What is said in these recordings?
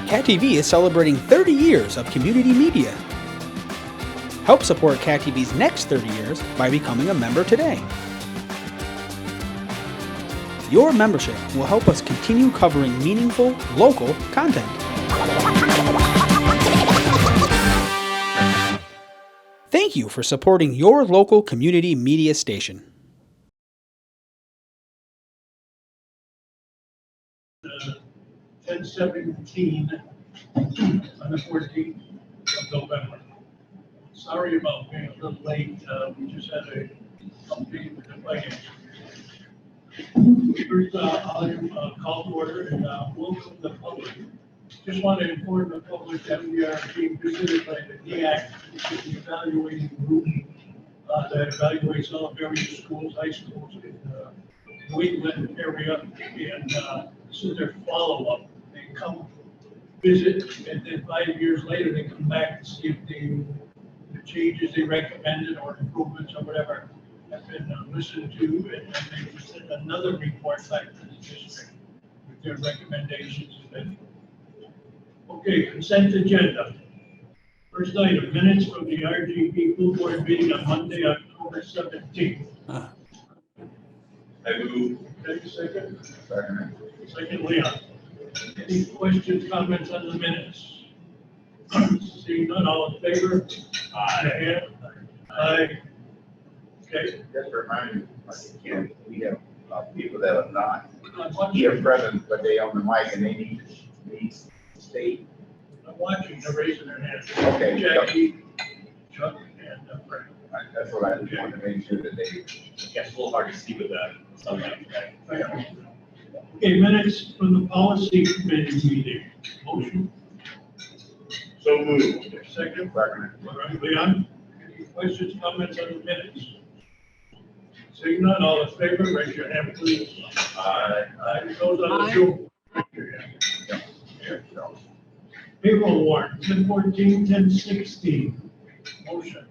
Cat TV is celebrating 30 years of community media. Help support Cat TV's next 30 years by becoming a member today. Your membership will help us continue covering meaningful, local content. Thank you for supporting your local community media station. 10/17 on the 14th of November. Sorry about being a little late. We just had a update with the finance. First, I'll call to order and welcome the public. Just want to inform the public that we are being visited by the DEAC, which is the evaluating group that evaluates all various schools, high schools in the New England area. And this is their follow-up. They come visit, and then 5 years later, they come back to see if the changes they recommended or improvements or whatever have been listened to, and they send another report back to the district with their recommendations. Okay, consent agenda. First item, minutes from the RGP full board meeting on Monday, October 17th. I move. Okay, second. Second, Leon. Any questions, comments on the minutes? Seeing none, all in favor? Aye. Aye. Okay. Just remind you, again, we have people that are not here present, but they on the mic and they need to stay. I'm watching, they're raising their hands. Okay. Jackie, Chuck, and Frank. That's what I just wanted to make sure that they. Yeah, it's a little hard to see with that. Okay, minutes from the policy committee meeting. Motion, So moved. second. Second. All right, Leon, any questions, comments on the minutes? Seeing none, all in favor, raise your hand, please. Aye. Aye. Those on the Zoom. Raise your hand. Payroll warrant, 10/14, 10/16. Motion.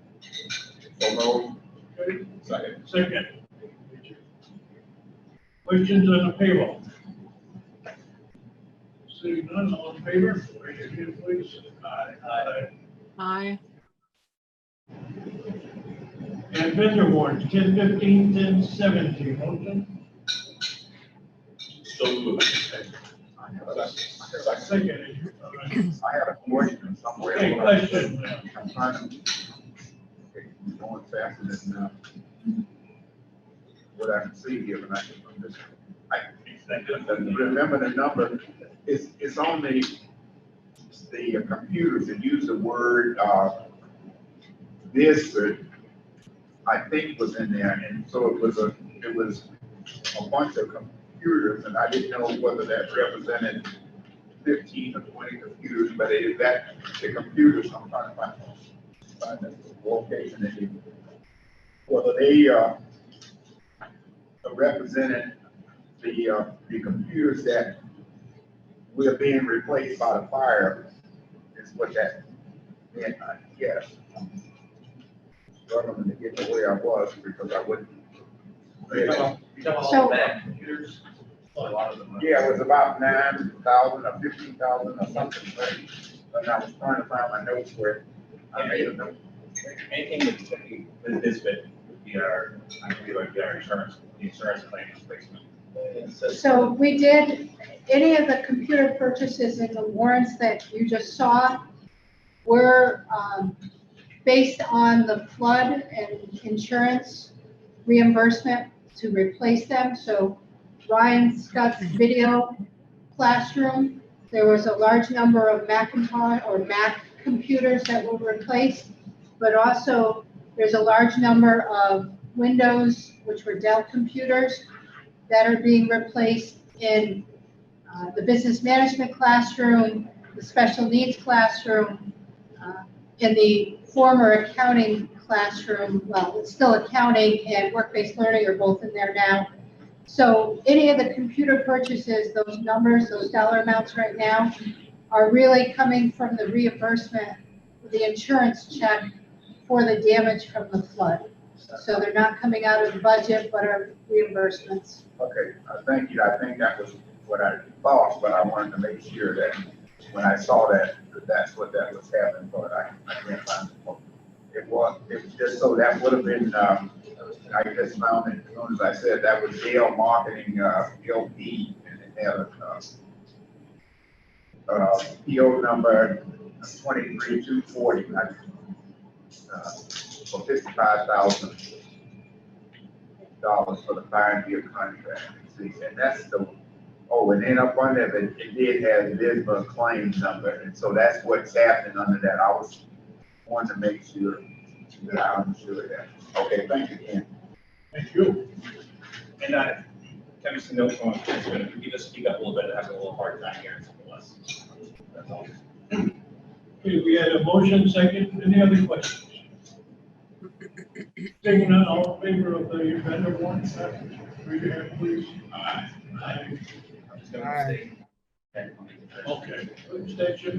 So moved. Okay, Second. second. Questions on the payroll? Seeing none, all in favor, raise your hand, please. Aye. Aye. And vendor warrants, 10/15, 10/17. Motion. So moved. Second. All right. I had a question somewhere. Okay, question. I'm trying to, I'm going faster than what I can see here, but I remember the number. It's on the computers that use the word, this, I think was in there, and so it was a bunch of computers, and I didn't know whether that represented 15 or 20 computers, but it is that, the computers, I'm trying to find the location, whether they represented the computers that were being replaced by the fire, is what that meant, I guess. I'm struggling to get to where I was because I wouldn't. So- computers? A lot of them. Yeah, it was about 9,000 or 15,000 or something, but I was trying to find my notes where I made a note. Anything with this bit would be our, I believe, like our insurance, the insurance claim replacement. So we did, any of the computer purchases in the warrants that you just saw were based on the flood and insurance reimbursement to replace them. So Ryan Scott's video classroom, there was a large number of Macintosh or Mac computers that were replaced, but also there's a large number of Windows, which were Dell computers, that are being replaced in the business management classroom, the special needs classroom, in the former accounting classroom. Well, it's still accounting and work-based learning are both in there now. So any of the computer purchases, those numbers, those dollar amounts right now are really coming from the reimbursement, the insurance check for the damage from the flood. So they're not coming out of the budget, but are reimbursements. Okay, thank you. I think that was what I thought, but I wanted to make sure that when I saw that, that's what that was happening, but I can't find it. It was just so that would have been, I just found it, as soon as I said that was Dale Marketing, LP, and it had a PO number 23240, for $55,000 for the 5-year contract. See, and that's the, oh, and then up under it, it did have Lisbon claims number, and so that's what's happening under that. I was wanting to make sure that I'm sure of that. Okay, thank you, Ken. Thank you. And Kevin Snow, if you could just speak up a little bit, I have a little hard time hearing some of us. That's all. Okay, we had a motion, second. Any other questions? Taking none, all in favor of the vendor warrant, raise your hand, please. Aye. I'm just going to say. Okay, abstention.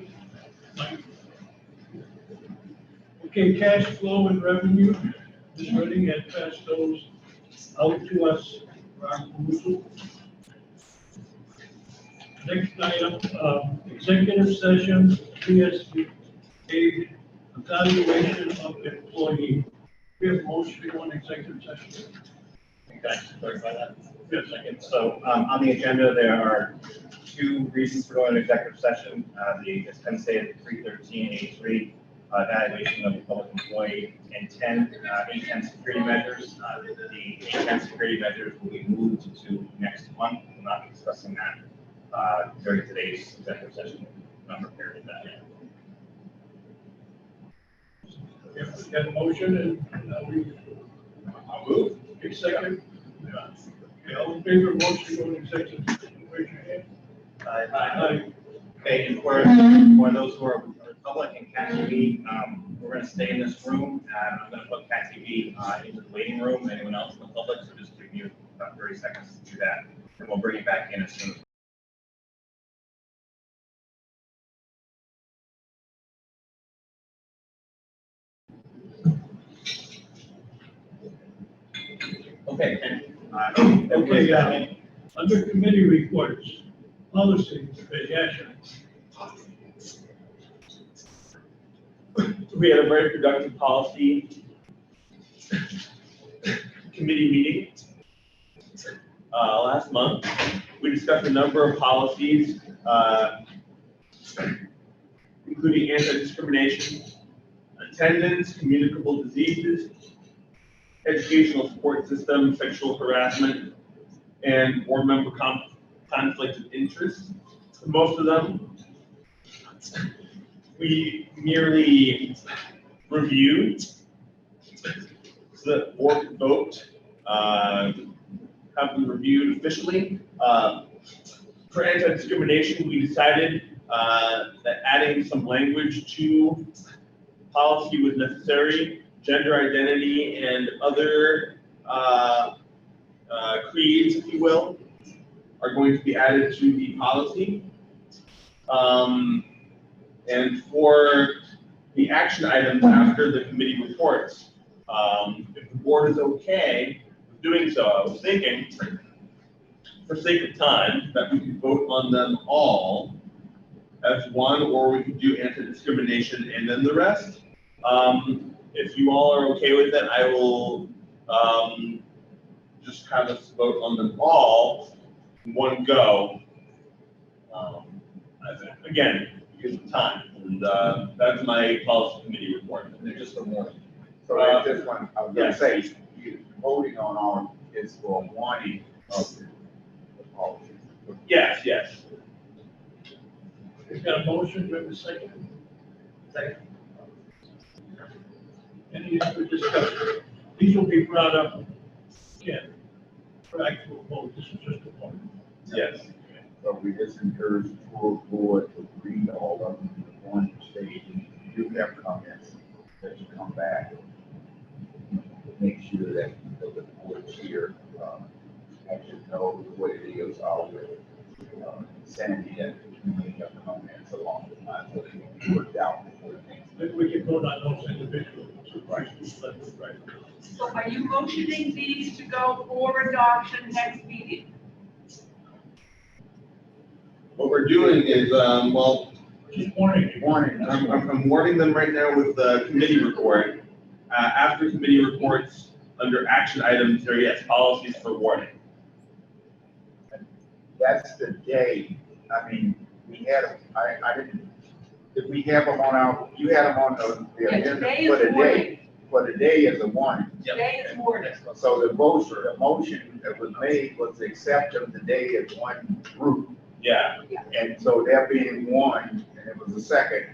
Okay, cash flow and revenue, Ms. Redding had passed those out to us for our perusal. Next item, executive session, PSA evaluation of employee. We have motion to go on executive session. Can I just clarify that? Yes. Second. So on the agenda, there are 2 reasons for going to executive session. It's Penn State 313A3, evaluation of the public employee, and 10 A10 security measures. The A10 security measures will be moved to next month. We'll not be discussing that during today's executive session. Not prepared for that yet. We got a motion and we. I'll move. Okay, second. Okay, all in favor of motion to go into executive session, raise your hand. Aye. Okay, and for those who are public and Cat TV, we're going to stay in this room. I'm going to put Cat TV into the waiting room. Anyone else in the public, so just give you about 30 seconds to do that, and we'll bring it back in as soon as. Okay. Okay, under committee reports, policy, yes. We had a very productive policy committee meeting last month. We discussed a number of policies, including anti-discrimination, attendance, communicable diseases, educational support system, sexual harassment, and board member conflict of interest. Most of them, we merely reviewed, so that board could vote, have them reviewed officially. For anti-discrimination, we decided that adding some language to policy was necessary. Gender identity and other creeds, if you will, are going to be added to the policy. And for the action items after the committee reports, if the board is okay with doing so, I was thinking, for sake of time, that we could vote on them all as one, or we could do anti-discrimination and then the rest. If you all are okay with it, I will just have us vote on them all in one go. Again, because of time, and that's my policy committee report. And they're just for more. So this one, I was gonna say, you voting on all is for one of the policies. Yes, yes. We've got a motion, we have a second. Second. Any other discussion? These will be brought up again for actual vote. This is just a vote. Yes. So we just encourage the full board to read all of them in one stage, and if you do have comments, that you come back. Make sure that the board's here, actually know what it is already. Sandy, that you may have comments along the line, so they can be worked out before things. Maybe we can vote on those individually. Right. So are you motioning these to go for adoption next meeting? What we're doing is, well, Just warning you. Warning. I'm warning them right now with the committee report. After committee reports, under action items, there, yes, policies for warning. That's the day, I mean, we had, I didn't, did we have them on our, you had them on the Yeah, agenda today for is the day? warning. For the day is a warning. Today is warning. So the motion that was made was to accept them today as one group. Yeah, And so there being one, and it was a second,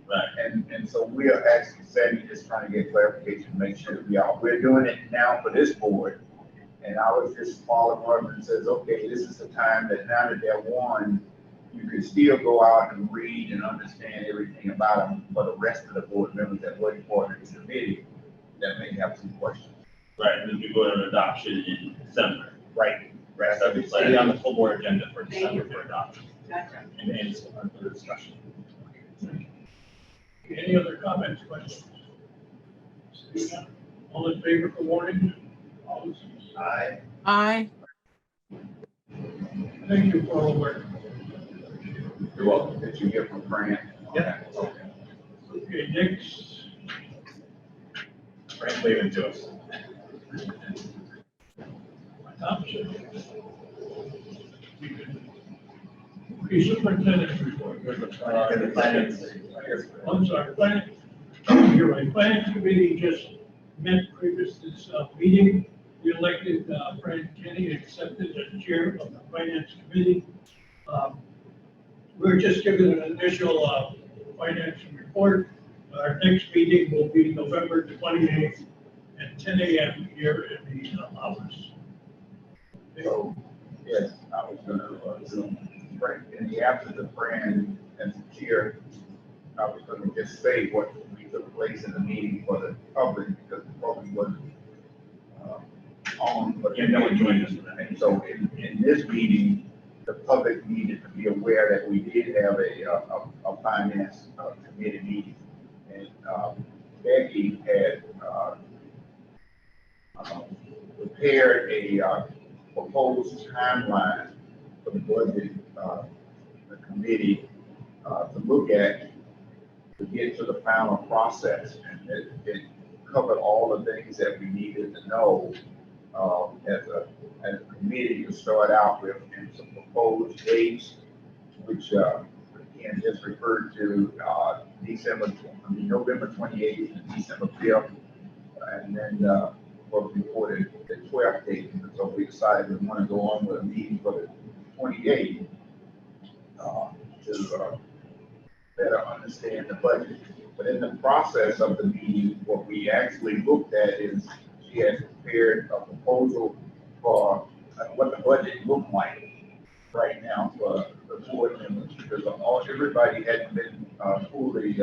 right. and so we are actually saying, just trying to get clarification, make sure that we're doing it now for this board. And I was just following up and says, okay, this is the time that now that they're one, you can still go out and read and understand everything about them for the rest of the board members that wasn't part of the committee that may have some questions. Right, and then we go to adoption in December. Right. Rest of it's likely on the full board agenda for Thank December you. for adoption Gotcha. and for discussion. Any other comments, questions? Seeing none. All in favor for warning? All Aye. Aye. Thank you for all the work. You're welcome. Did you hear from Fran? Yeah. Okay, next, Frank, leave it to us. adoption. Okay, superintendent's report. I'm sorry, finance, you're right, finance committee just met previous to this meeting. We elected Fran Kenny, accepted as chair of the finance committee. We're just giving an initial financial report. Our next meeting will be November 28th at 10 a.m. here in the office. So, yes, I was gonna, in the absence of Fran as the chair, I was gonna just say what we took place in the meeting for the public, because the public wasn't on, but Yeah, no one joined us. And so in this meeting, the public needed to be aware that we did have a finance committee meeting. And Becky had prepared a proposed timeline for the budget, the committee to look at to get to the final process. And it covered all the things that we needed to know as a committee to start out with, and some proposed dates, which again just referred to November 28th and December 5th, and then was reported the 12th date. And so we decided we want to go on with a meeting for the 28th to better understand the budget. But in the process of the meeting, what we actually looked at is she had prepared a proposal for what the budget looked like right now for the board members, because everybody hadn't been fully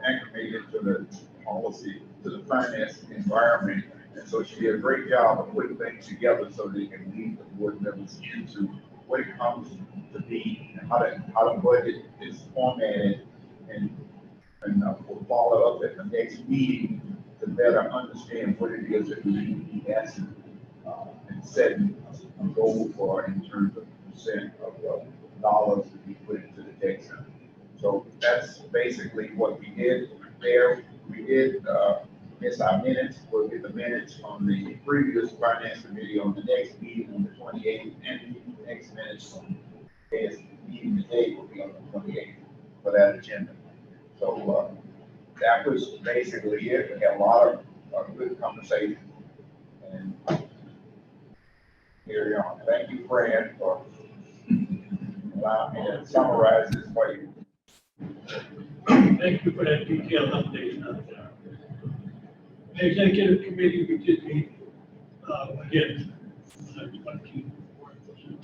acclimated to the policy, to the finance environment. And so she did a great job of putting things together so they can lead the board members into what it comes to be and how the budget is formatted, and we'll follow up at the next meeting to better understand what it is that we need to be asking and setting a goal for in terms of percent of dollars to be put into the debt center. So that's basically what we did there. We did miss our minutes. We'll get the minutes on the previous finance committee on the next meeting on the 28th, and the next minutes on this meeting today will be on the 28th for that agenda. So that was basically it. We had a lot of good conversation. And here we are. Thank you, Fran, for allowing me to summarize this for you. Thank you for that detailed update. The executive committee, we did meet again,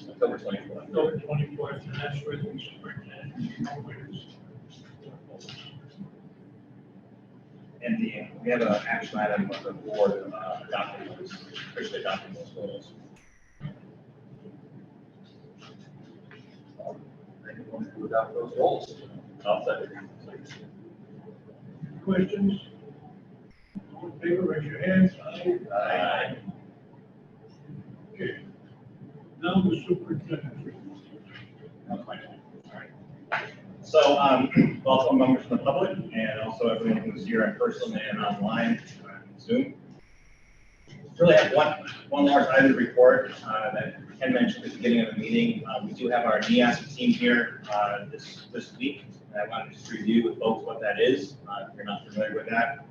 October 24th. October 24th, and that's where the superintendent is. And we have an action item of the board adopting those, officially adopting those goals. Anyone who adopt those goals? I'll second. Questions? All in favor, raise your hands. Aye. Aye. Okay. Now the superintendent. So So, welcome members from the public and also everyone who's here in person and online on Zoom. Really have one large item to report that Ken mentioned at the beginning of the meeting. We do have our NEASC team here this week. And I wanted to just review with folks what that is, if you're not familiar with that.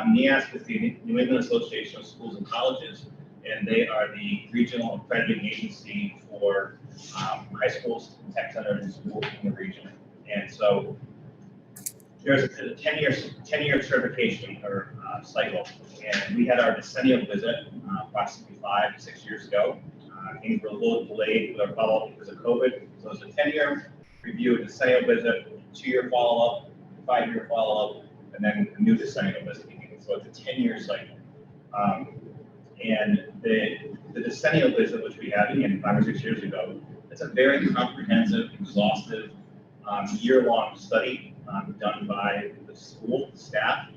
NEASC is the New England Association of Schools and Colleges, and they are the regional accrediting agency for high schools, tech centers, and schools in the region. And so there's a 10-year certification or cycle, and we had our decennial visit approximately 5 to 6 years ago. Things were a little delayed with our follow-up because of COVID. So it's a 10-year review, a decennial visit, 2-year follow-up, 5-year follow-up, and then a new decennial visit. So it's a 10-year cycle. And the decennial visit, which we had again 5 or 6 years ago, it's a very comprehensive, exhaustive, year-long study done by the school staff,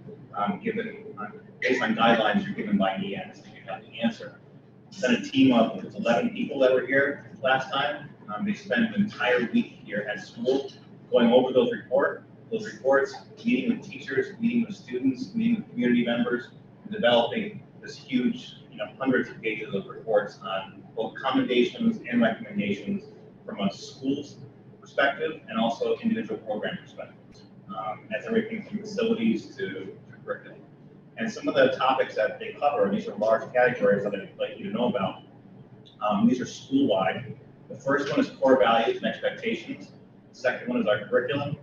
based on guidelines you're given by NEASC. You have to answer. Then a team of 11 people that were here last time. They spent an entire week here at school going over those reports, meeting with teachers, meeting with students, meeting with community members, and developing this huge, hundreds of pages of reports on both commendations and recommendations from a school's perspective and also individual program perspectives. That's everything from facilities to curriculum. And some of the topics that they cover, and these are large categories that I'd like you to know about. These are school-wide. The first one is core values and expectations. The second one is our curriculum.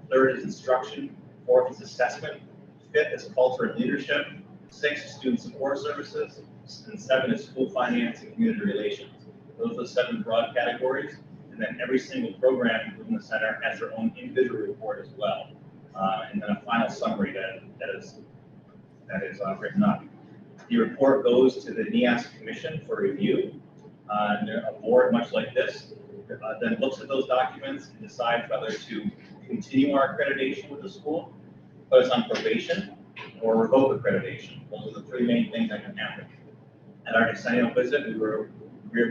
Third is instruction. Fourth is assessment. Fifth is culture and leadership. 6 is student support services. And 7 is school finance and community relations. Those are the 7 broad categories. And then every single program within the center has their own individual report as well. And then a final summary that is written up. The report goes to the NEASC Commission for review. And a board much like this then looks at those documents and decides whether to continue our accreditation with the school, put us on probation, or revoke accreditation. Those are the 3 main things that can happen. At our decennial visit, we were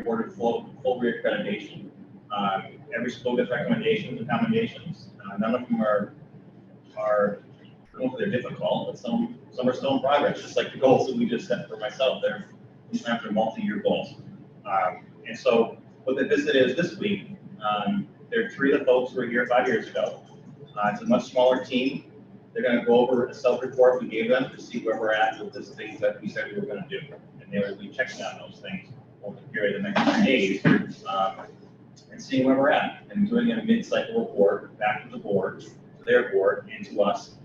awarded full reaccreditation. Every school gets recommendations and commendations. None of them are I don't know if they're difficult, but some are still in progress, just like the goals that we just set for myself. They're multi-year goals. And so what the visit is this week, there are 3 of the folks who were here 5 years ago. It's a much smaller team. They're going to go over a self-report we gave them to see where we're at with the things that we said we were going to do. And they will be checking on those things over the period of the next 10 days and seeing where we're at and doing a mid-cycle report back to the board, to their board, and to us,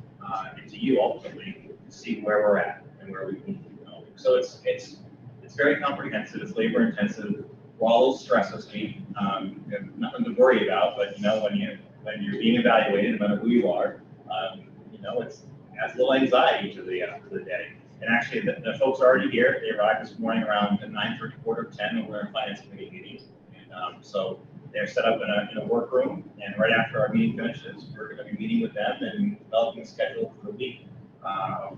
and to you ultimately, to see where we're at and where we need to go. So it's very comprehensive, it's labor intensive. We're all a little stressed this week. Nothing to worry about, but when you're being evaluated, no matter who you are, it adds a little anxiety to the day. And actually, the folks are already here. They arrived this morning around 9:30, quarter of 10, and we're in a finance committee meeting. And so they're set up in a workroom, and right after our meeting finishes, we're going to be meeting with them and developing a schedule for the week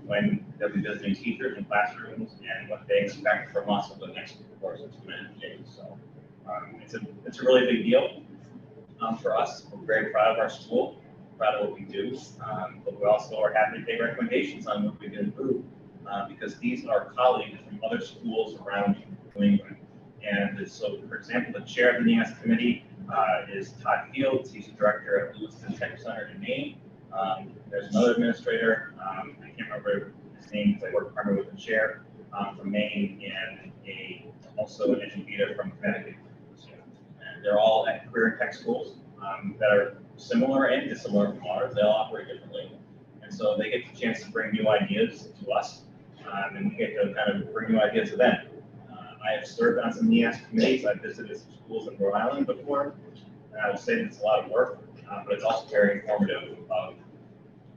when they'll be visiting teachers in classrooms and what they expect from us over the next course of 2 days. So it's a really big deal for us. We're very proud of our school, proud of what we do, but we also are happy to take recommendations on what we can improve because these are colleagues from other schools around New England. And so, for example, the chair of the NEASC committee is Todd Fields. He's the director at Lewiston Tech Center in Maine. There's another administrator, I can't remember his name because I work primarily with the chair from Maine, and also an educator from Connecticut. And they're all at career and tech schools that are similar and dissimilar from ours. They all operate differently. And so they get the chance to bring new ideas to us, and we get to kind of bring new ideas to them. I have served on some NEASC committees. I've visited some schools in Rhode Island before, and I will say that it's a lot of work, but it's also very informative.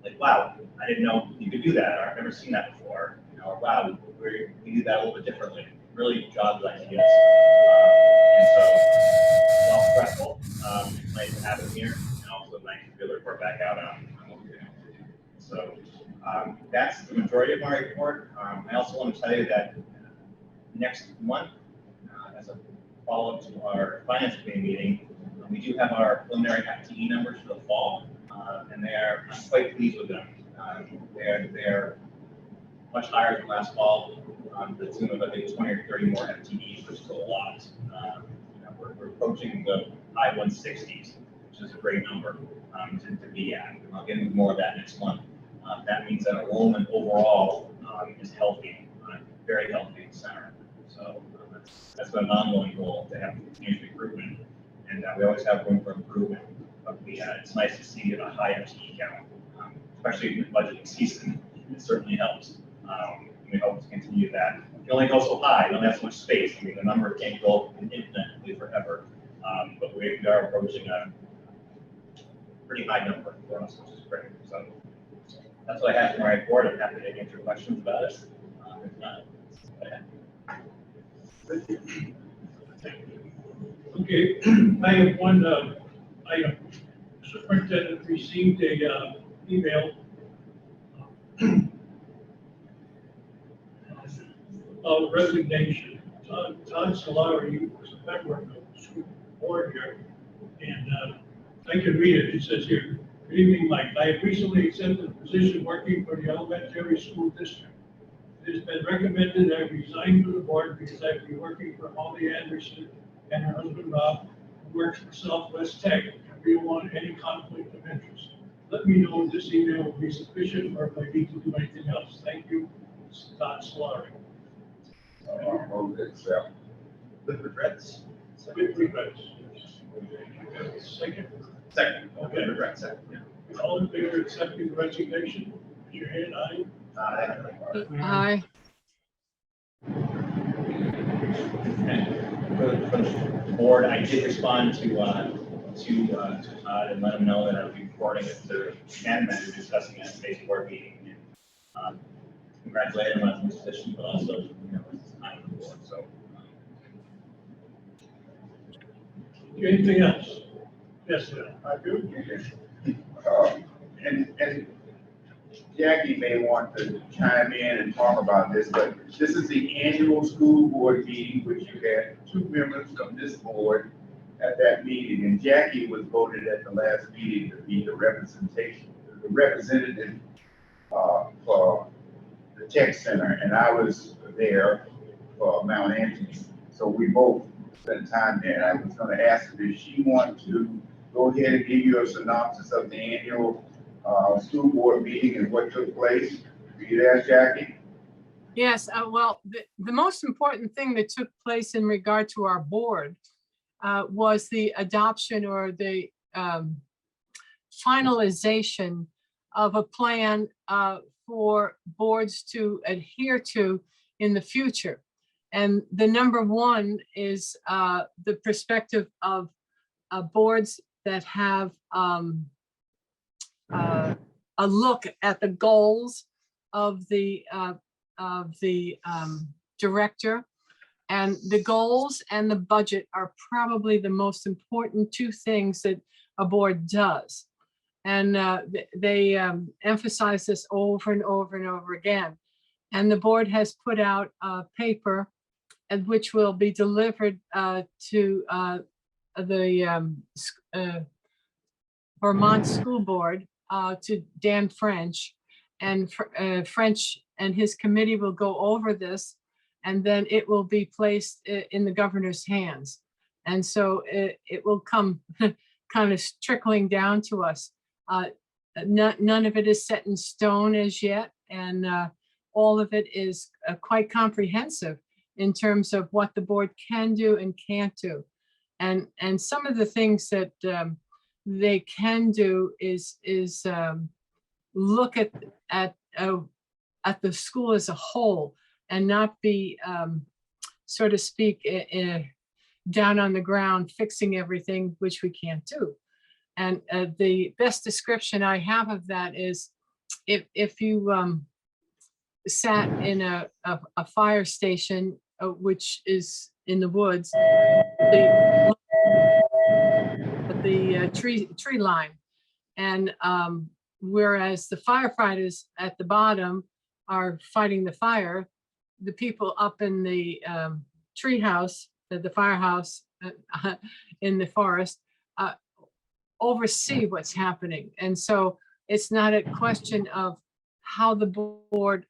Like, wow, I didn't know you could do that, or I've never seen that before. Or wow, we do that a little bit differently. Really jobs ideas. And so, it's all stressful. It's nice to have it here, and also nice to be able to report back out on what we're doing. So that's the majority of my report. I also want to tell you that next month, as a follow-up to our finance committee meeting, we do have our preliminary FTE numbers for the fall. and I'm quite pleased with them. They're much higher than last fall, to the tune of, I think, 20 or 30 more FTEs, which is a lot. We're approaching the high 160s, which is a great number to be at. I'll get into more of that next month. That means that enrollment overall is healthy, very healthy in the center. So that's been an ongoing goal, to have continuous recruitment, and we always have room for improvement. But it's nice to see a high FTE count, especially in the budgeting season. It certainly helps. We hope to continue that. You can only go so high, you don't have so much space. I mean, the number can't go infinitely forever, but we are approaching a pretty high number for us, which is great. So that's what I have for my report. I'm happy to answer questions about it. If not, Okay, I have one item. Superintendent received a email of resignation. Todd Solari was a member of the school board here, and I can read it. It says here, "Good evening, Mike. I have recently accepted a position working for the elementary school district. It has been recommended I resign from the board because I've been working for Holly Anderson and her husband Rob, who works for Southwest Tech, and we don't want any conflict of interest. Let me know if this email will be sufficient or if I need to do anything else. Thank you, Todd Solari." Move to accept. with regrets. With regrets. Second, Second. Okay. With regrets. Second. Yeah. all in favor of accepting the resignation? Raise your hand, aye. Aye. For the board, I did respond to Todd and let him know that I would be reporting it to management and discussing it at today's board meeting. And, congratulate him on his position, but also, his time on the board. So, Anything else? Yes, sir. I do. And Jackie may want to chime in and talk about this, but this is the annual school board meeting, which you had 2 members from this board at that meeting, and Jackie was voted at the last meeting to be the representative for the tech center, and I was there for Mount Anthony. So we both spent time there. I was going to ask her if she wanted to go ahead and give you a synopsis of the annual school board meeting and what took place. Are you there, Jackie? Yes, well, the most important thing that took place in regard to our board was the adoption or the finalization of a plan for boards to adhere to in the future. And the number one is the perspective of boards that have a look at the goals of the director. And the goals and the budget are probably the most important 2 things that a board does. And they emphasize this over and over and over again. And the board has put out a paper which will be delivered to the Vermont School Board, to Dan French. And French and his committee will go over this, and then it will be placed in the governor's hands. And so it will come kind of trickling down to us. None of it is set in stone as yet, and all of it is quite comprehensive in terms of what the board can do and can't do. And some of the things that they can do is look at the school as a whole and not be, so to speak, down on the ground fixing everything, which we can't do. And the best description I have of that is if you sat in a fire station, which is in the woods, the tree line, and whereas the firefighters at the bottom are fighting the fire, the people up in the tree house, the firehouse in the forest, oversee what's happening. And so it's not a question of how the board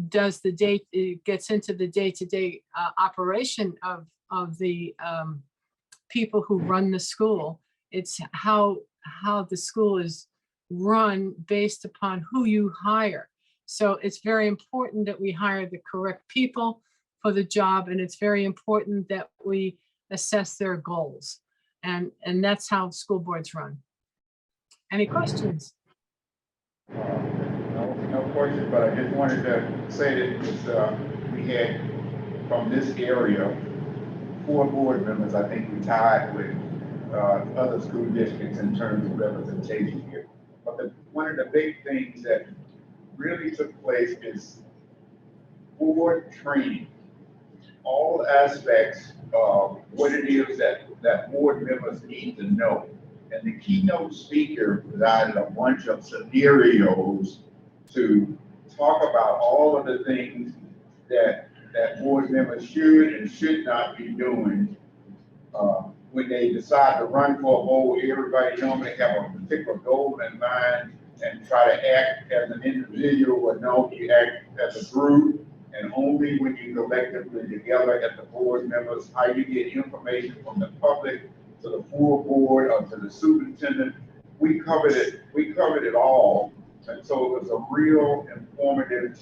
does the day, it gets into the day-to-day operation of the people who run the school. It's how the school is run based upon who you hire. So it's very important that we hire the correct people for the job, and it's very important that we assess their goals. And that's how school boards run. Any questions? No question, but I just wanted to say that we had from this area 4 board members, I think, retired with other school districts in terms of representation here. But one of the big things that really took place is board training. All aspects of what it is that board members need to know. And the keynote speaker provided a bunch of scenarios to talk about all of the things that board members should and should not be doing when they decide to run for a board. Everybody normally have a particular goal in mind and try to act as an individual, or no, you act as a group. And only when you collectively together as the board members, how you get information from the public to the full board or to the superintendent. We covered it all. And so it was a real informative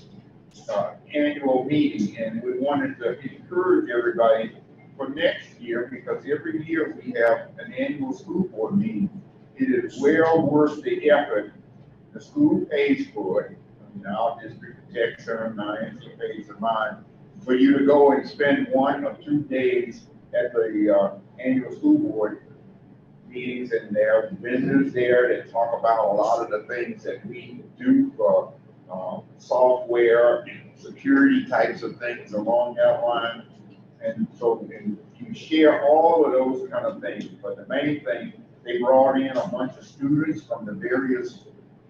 annual meeting, and we wanted to encourage everybody for next year, because every year we have an annual school board meeting. It is well worth the effort. The school pays for it. Our district protects her, my pays for mine, for you to go and spend 1 or 2 days at the annual school board meetings, and there are vendors there that talk about a lot of the things that we do for software and security types of things along that line. And so you share all of those kind of things. But the main thing, they brought in a bunch of students from the various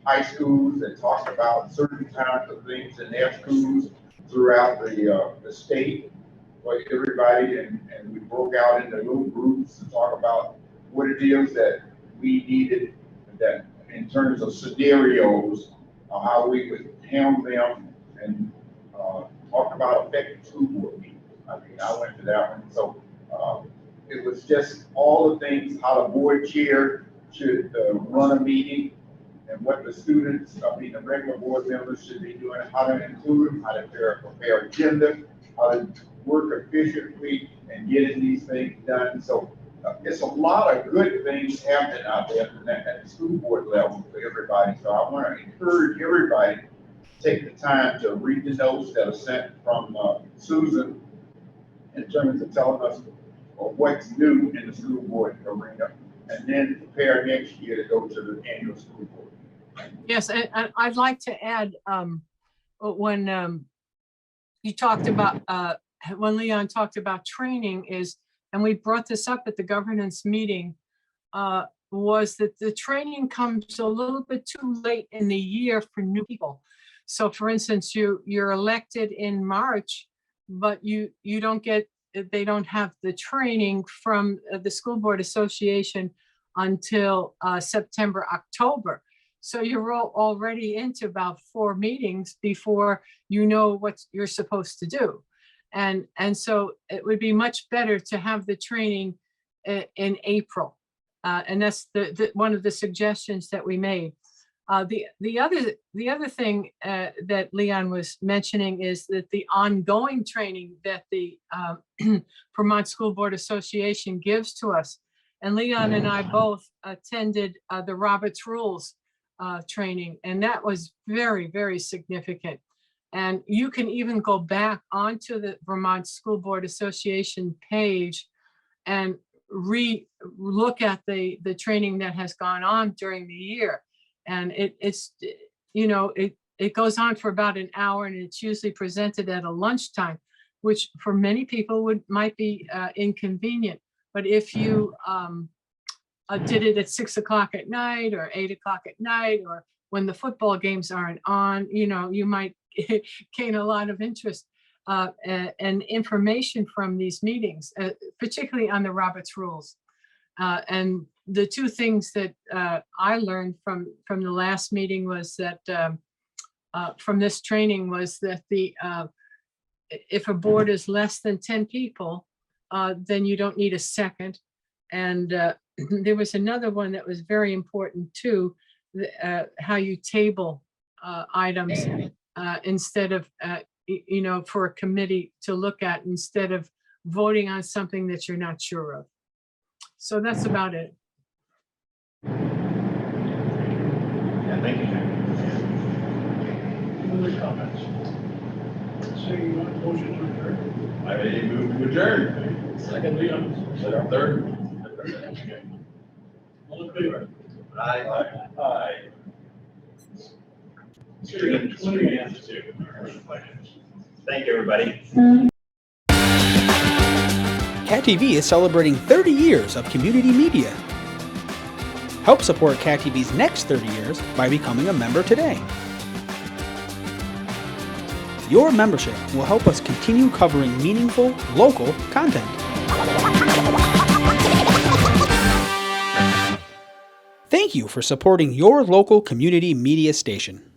high schools that talked about certain kinds of things in their schools throughout the state for everybody. And we broke out into little groups to talk about what it is that we needed, that in terms of scenarios, how we would handle them, and talk about effective school board meetings. I mean, I went to that one. So it was just all the things, how the board chair should run a meeting, and what the students, the regular board members should be doing, how to include them, how to prepare agenda, how to work efficiently and getting these things done. So it's a lot of good things happening out there at the school board level for everybody. So I want to encourage everybody to take the time to read the notes that are sent from Susan in terms of telling us what's new in the school board arena, and then prepare next year to go to the annual school board. Yes, and I'd like to add, when you talked about, when Leon talked about training and we brought this up at the governance meeting, was that the training comes a little bit too late in the year for new people. So for instance, you're elected in March, but you don't get, they don't have the training from the school board association until September, October. So you're already into about 4 meetings before you know what you're supposed to do. And so it would be much better to have the training in April. And that's one of the suggestions that we made. The other thing that Leon was mentioning is that the ongoing training that the Vermont School Board Association gives to us. And Leon and I both attended the Roberts Rules training, and that was very, very significant. And you can even go back onto the Vermont School Board Association page and look at the training that has gone on during the year. And it's it goes on for about an hour, and it's usually presented at a lunchtime, which for many people might be inconvenient. But if you did it at 6 o'clock at night or 8 o'clock at night, or when the football games aren't on, you might gain a lot of interest and information from these meetings, particularly on the Roberts Rules. And the two things that I learned from the last meeting was that from this training was that if a board is less than 10 people, then you don't need a second. And there was another one that was very important too, how you table items instead of, for a committee to look at instead of voting on something that you're not sure of. So that's about it. Yeah, thank you, Jim. Any other comments? Seeing none, motion to adjourn. I move to adjourn. Second, Leon. Third. Okay. All in favor? Aye. Stream 20 and 2. Thank you, everybody. Cat TV is celebrating 30 years of community media. Help support Cat TV's next 30 years by becoming a member today. Your membership will help us continue covering meaningful, local content. Thank you for supporting your local community media station.